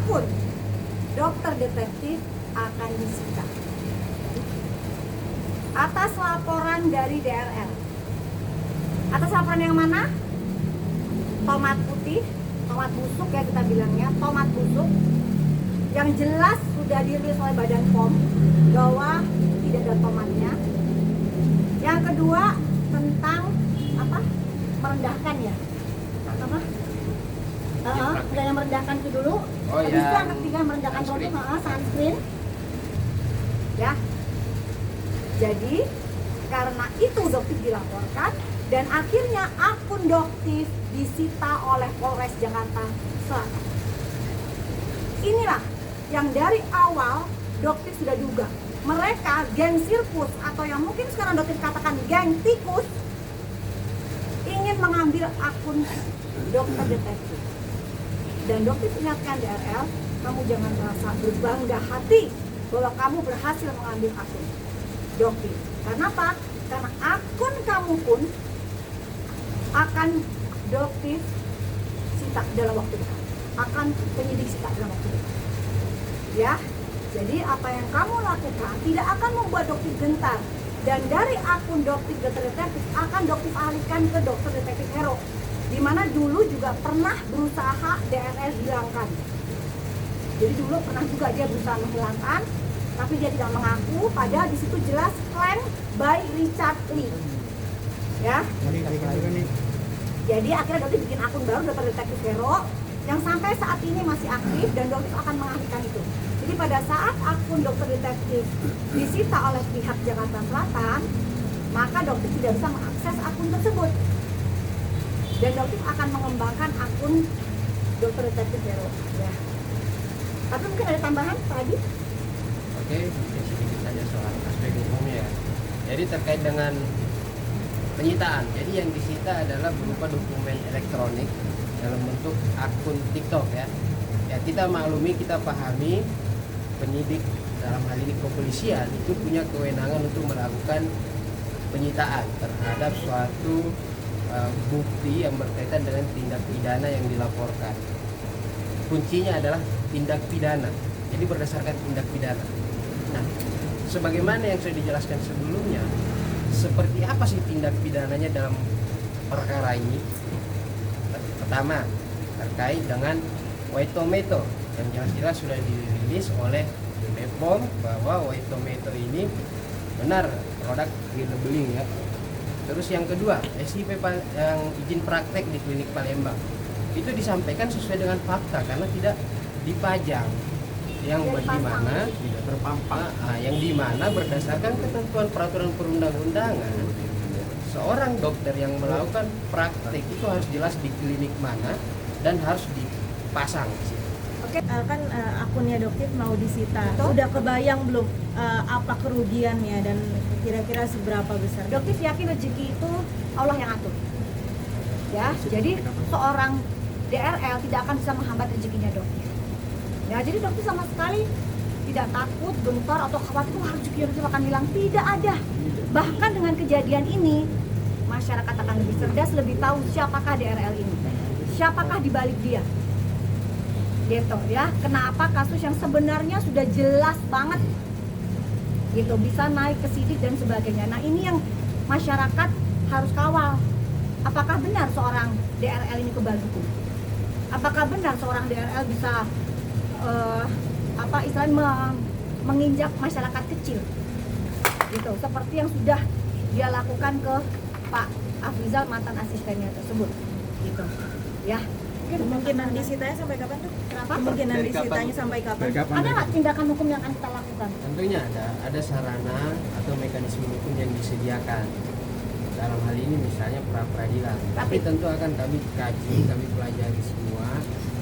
akun dokter detektif akan disita atas laporan dari DRL. Atas laporan yang mana? Tomat putih, tomat busuk ya kita bilangnya, tomat busuk yang jelas sudah dirilis oleh Badan POM bahwa tidak ada tomatnya. Yang kedua tentang apa? Merendahkan ya. Apa? Udah yang merendahkan itu dulu. Habis itu yang ketiga merendahkan produk, sunscreen. Ya. Jadi karena itu Doktif dilaporkan dan akhirnya akun Doktif disita oleh Polres Jakarta Selatan. Inilah yang dari awal Doktif sudah duga. Mereka geng sirkus atau yang mungkin sekarang Doktif katakan geng tikus ingin mengambil akun dokter detektif. Dan Doktif ingatkan DRL, kamu jangan merasa berbangga hati bahwa kamu berhasil mengambil akun Doktif. Karena apa? Karena akun kamu pun akan Doktif sita dalam waktu dekat. Akan penyidik sita dalam waktu dekat. Ya, jadi apa yang kamu lakukan tidak akan membuat Doktif gentar. Dan dari akun Doktif dokter detektif akan Doktif alihkan ke dokter detektif Hero, di mana dulu juga pernah berusaha DRL hilangkan. Jadi dulu pernah juga dia berusaha menghilangkan, tapi dia tidak mengaku. Padahal di situ jelas claim by Richard Lee. Ya. Jadi akhirnya Doktif bikin akun baru dokter detektif Hero yang sampai saat ini masih aktif dan Doktif akan mengalihkan itu. Jadi pada saat akun dokter detektif disita oleh pihak Jakarta Selatan, maka Doktif tidak bisa mengakses akun tersebut. Dan Doktif akan mengembangkan akun dokter detektif Hero. Ya. Tapi mungkin ada tambahan, Pak Adi? Oke, sedikit saja soal aspek hukumnya. Jadi terkait dengan penyitaan, jadi yang disita adalah berupa dokumen elektronik dalam bentuk akun TikTok ya. Ya kita maklumi, kita pahami penyidik dalam hal ini kepolisian itu punya kewenangan untuk melakukan penyitaan terhadap suatu bukti yang berkaitan dengan tindak pidana yang dilaporkan. Kuncinya adalah tindak pidana. Jadi berdasarkan tindak pidana. Nah, sebagaimana yang sudah dijelaskan sebelumnya, seperti apa sih tindak pidananya dalam perkara ini? Pertama, terkait dengan white tomato yang jelas-jelas sudah dirilis oleh BPOM bahwa white tomato ini benar produk clean labeling ya. Terus yang kedua, SIP yang izin praktek di klinik Palembang itu disampaikan sesuai dengan fakta karena tidak dipajang, yang bagaimana tidak terpampang, yang dimana berdasarkan ketentuan peraturan perundang-undangan seorang dokter yang melakukan praktek itu harus jelas di klinik mana dan harus dipasang. Oke. Kan akunnya Doktif mau disita. Betul. Udah kebayang belum apa kerugiannya dan kira-kira seberapa besar? Doktif yakin rezeki itu Allah yang atur. Ya, jadi seorang DRL tidak akan bisa menghambat rezekinya Doktif. Ya, jadi Doktif sama sekali tidak takut, gentar atau khawatir rezekinya Doktif akan hilang. Tidak ada. Bahkan dengan kejadian ini, masyarakat akan lebih cerdas, lebih tahu siapakah DRL ini. Siapakah di balik dia. Gitu ya. Kenapa kasus yang sebenarnya sudah jelas banget gitu bisa naik ke sidik dan sebagainya. Nah, ini yang masyarakat harus kawal. Apakah benar seorang DRL ini kebal hukum? Apakah benar seorang DRL bisa istilahnya menginjak masyarakat kecil? Gitu, seperti yang sudah dia lakukan ke Pak Afrizal, mantan asistennya tersebut. Gitu. Ya. Kemungkinan disitanya sampai kapan tuh? Kenapa? Kemungkinan Dari disitanya kapan? sampai kapan? Ada nggak tindakan hukum yang akan kita lakukan? Tentunya ada sarana atau mekanisme hukum yang disediakan. Dalam hal ini misalnya pra peradilan. Tapi tentu akan kami kaji, kami pelajari semua.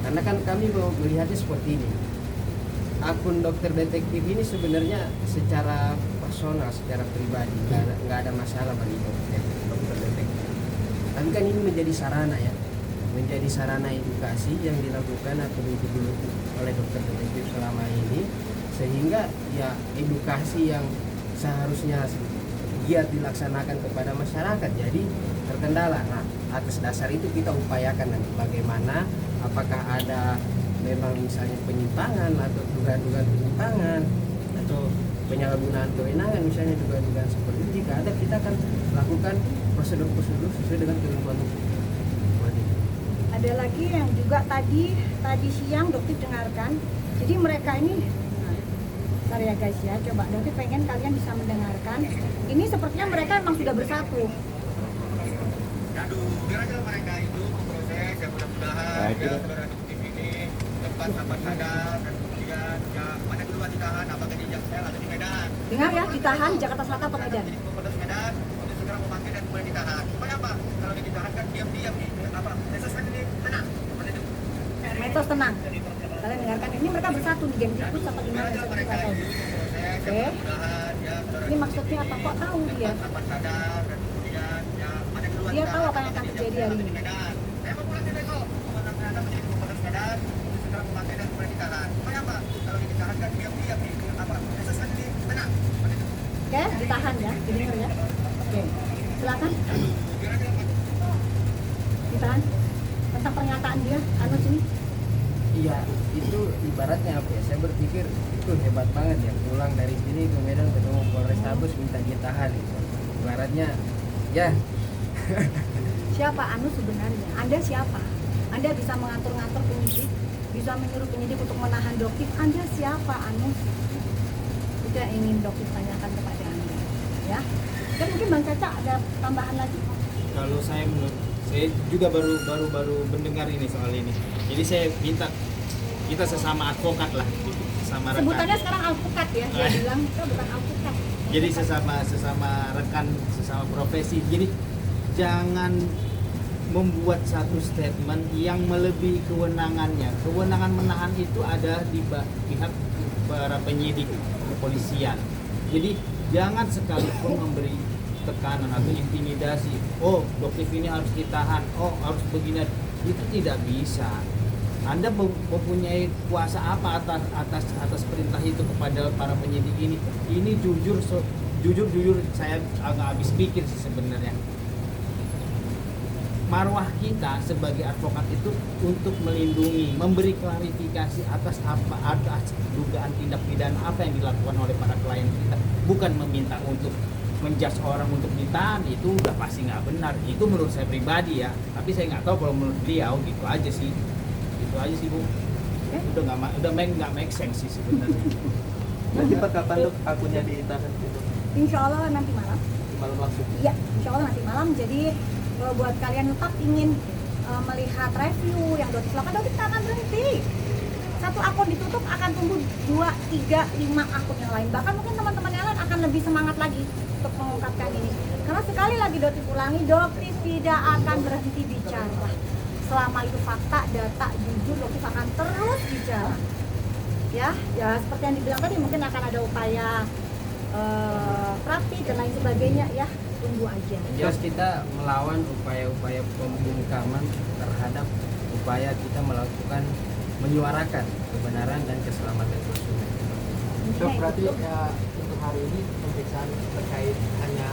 Karena kan kami melihatnya seperti ini. Akun dokter detektif ini sebenarnya secara personal, secara pribadi nggak ada masalah bagi dokter detektif. Tapi kan ini menjadi sarana ya, menjadi sarana edukasi yang dilakukan atau dituding oleh dokter detektif selama ini, sehingga ya edukasi yang seharusnya giat dilaksanakan kepada masyarakat jadi terkendala. Nah, atas dasar itu kita upayakan nanti bagaimana, apakah ada memang misalnya penyimpangan atau dugaan-dugaan penyimpangan atau penyalahgunaan kewenangan, misalnya dugaan-dugaan seperti itu, jika ada kita akan lakukan prosedur-prosedur sesuai dengan ketentuan hukum. Seperti itu. Ada lagi yang juga tadi siang dokter dengarkan. Jadi mereka ini, bentar ya guys ya, coba dokter pengen kalian bisa mendengarkan. Ini sepertinya mereka memang sudah bersatu. Aduh, biar aja mereka itu memproses yang mudah-mudahan ya saudara aktif ini tempat dapat sadar dan kemudian ya mana kedua ditahan apakah di Jaksel atau di Medan. Dengar ya, ditahan Jakarta Selatan atau Medan. Jadi Polres Medan untuk segera memanggil dan kemudian ditahan. Supaya apa? Kalau dia ditahan kan diam-diam nih. Apa? Mesos kan ini tenang. Seperti itu. Metos tenang. Kalian dengarkan, ini mereka bersatu nih, game tikus apa gimana? Biar aja Saya mereka nggak tahu. itu memproses yang mudah-mudahan ya saudara Ini maksudnya apa? Kok tahu dia? tempat dapat sadar dan kemudian ya mana kedua Dia ditahan, tahu apa yang apakah akan di terjadi Jaksel hari atau di ini. Medan. Saya mau pulang besok. Anda menjadi Polres Medan untuk segera memanggil dan kemudian ditahan. Supaya apa? Kalau dia ditahan kan diam-diam nih. Apa? Mesos kan ini tenang. Seperti itu. Oke, ditahan ya, didengar ya. Oke, silakan. Biar aja Ditahan. Tentang pernyataan dia, Anu sini. Iya, itu ibaratnya apa ya? Saya berpikir itu hebat banget ya. Pulang dari sini ke Medan ketemu Polrestabes minta dia tahan gitu. Ibaratnya ya Siapa Anu sebenarnya? Anda siapa? Anda bisa mengatur-ngatur penyidik, bisa menyuruh penyidik untuk menahan Doktif. Anda siapa Anu? Itu yang ingin Doktif tanyakan kepada Anda. Ya. Dan mungkin Bang Caca ada tambahan lagi. Kalau saya juga baru mendengar ini soal ini. Jadi saya minta kita sesama advokat lah, gitu. Sesama rekan. Sebutannya sekarang alpukat ya. Dia bilang kita bukan alpukat. Jadi sesama rekan, sesama profesi. Jadi jangan membuat satu statement yang melebihi kewenangannya. Kewenangan menahan itu ada di pihak para penyidik kepolisian. Jadi jangan sekalipun memberi tekanan atau intimidasi. Oh, Doktif ini harus ditahan. Oh, harus begini. Itu tidak bisa. Anda mempunyai kuasa apa atas perintah itu kepada para penyidik ini? Ini jujur saya agak habis pikir sih sebenarnya. Marwah kita sebagai advokat itu untuk melindungi, memberi klarifikasi atas dugaan tindak pidana apa yang dilakukan oleh para klien kita, bukan meminta untuk menjudge orang untuk ditahan. Itu udah pasti nggak benar. Itu menurut saya pribadi ya, tapi saya nggak tahu kalau menurut beliau. Gitu aja sih Bu. Udah nggak make sense sih sebenarnya. Nanti per kapan dok akunnya ditahan gitu? Insya Allah nanti malam. Malam langsung. Iya, insya Allah nanti malam. Jadi kalau buat kalian tetap ingin melihat review yang Doktif lakukan, Doktif tak akan berhenti. Satu akun ditutup akan tumbuh 2, 3, 5 akun yang lain. Bahkan mungkin teman-teman yang lain akan lebih semangat lagi untuk mengungkapkan ini. Karena sekali lagi Doktif ulangi, Doktif tidak akan berhenti bicara. Selama itu fakta, data, jujur, Doktif akan terus bicara. Ya seperti yang dibilang tadi, mungkin akan ada upaya praktik dan lain sebagainya ya. Tunggu aja. jelas kita melawan upaya-upaya pembungkaman terhadap upaya kita melakukan menyuarakan kebenaran dan keselamatan konsumen. Dok, berarti ya untuk hari ini pemeriksaan terkait hanya